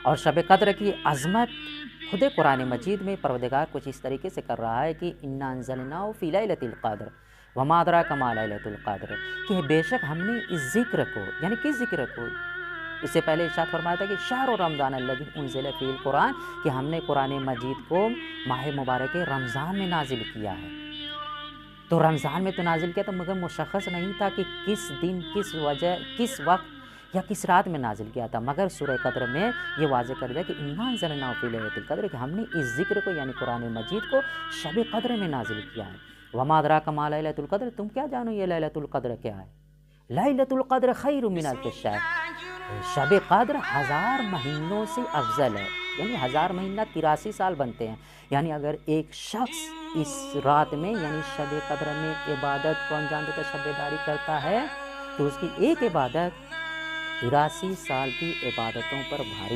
اور شب قدر کی عظمت خود قرآن مجید میں پروردگار کچھ اس طریقے سے کر رہا ہے کہ انا انزلناہ فی لیلۃ القدر وما ادراک ما لیلۃ القدر، کہ بے شک ہم نے اس ذکر کو، یعنی کس ذکر کو، اس سے پہلے ارشاد فرمایا تھا کہ شہر رمضان الذی انزل فیہ القرآن، کہ ہم نے قرآن مجید کو ماہ مبارک رمضان میں نازل کیا ہے۔ تو رمضان میں تو نازل کیا تھا، مگر مشخص نہیں تھا کہ کس دن، کس وجہ، کس وقت یا کس رات میں نازل کیا تھا، مگر سورہ قدر میں یہ واضح کر دیا کہ انا انزلناہ فی لیلۃ القدر، کہ ہم نے اس ذکر کو یعنی قرآن مجید کو شب قدر میں نازل کیا ہے۔ وما ادراک ما لیلۃ القدر، تم کیا جانو یہ لیلۃ القدر کیا ہے؟ لیلۃ القدر خیر من الف شہر، شب قدر 1000 مہینوں سے افضل ہے، یعنی 1000 مہینہ 83 سال بنتے ہیں۔ یعنی اگر ایک شخص اس رات میں یعنی شب قدر میں عبادت کو انجام دیتا، شب داری کرتا ہے، تو اس کی ایک عبادت 83 سال کی عبادتوں پر بھاری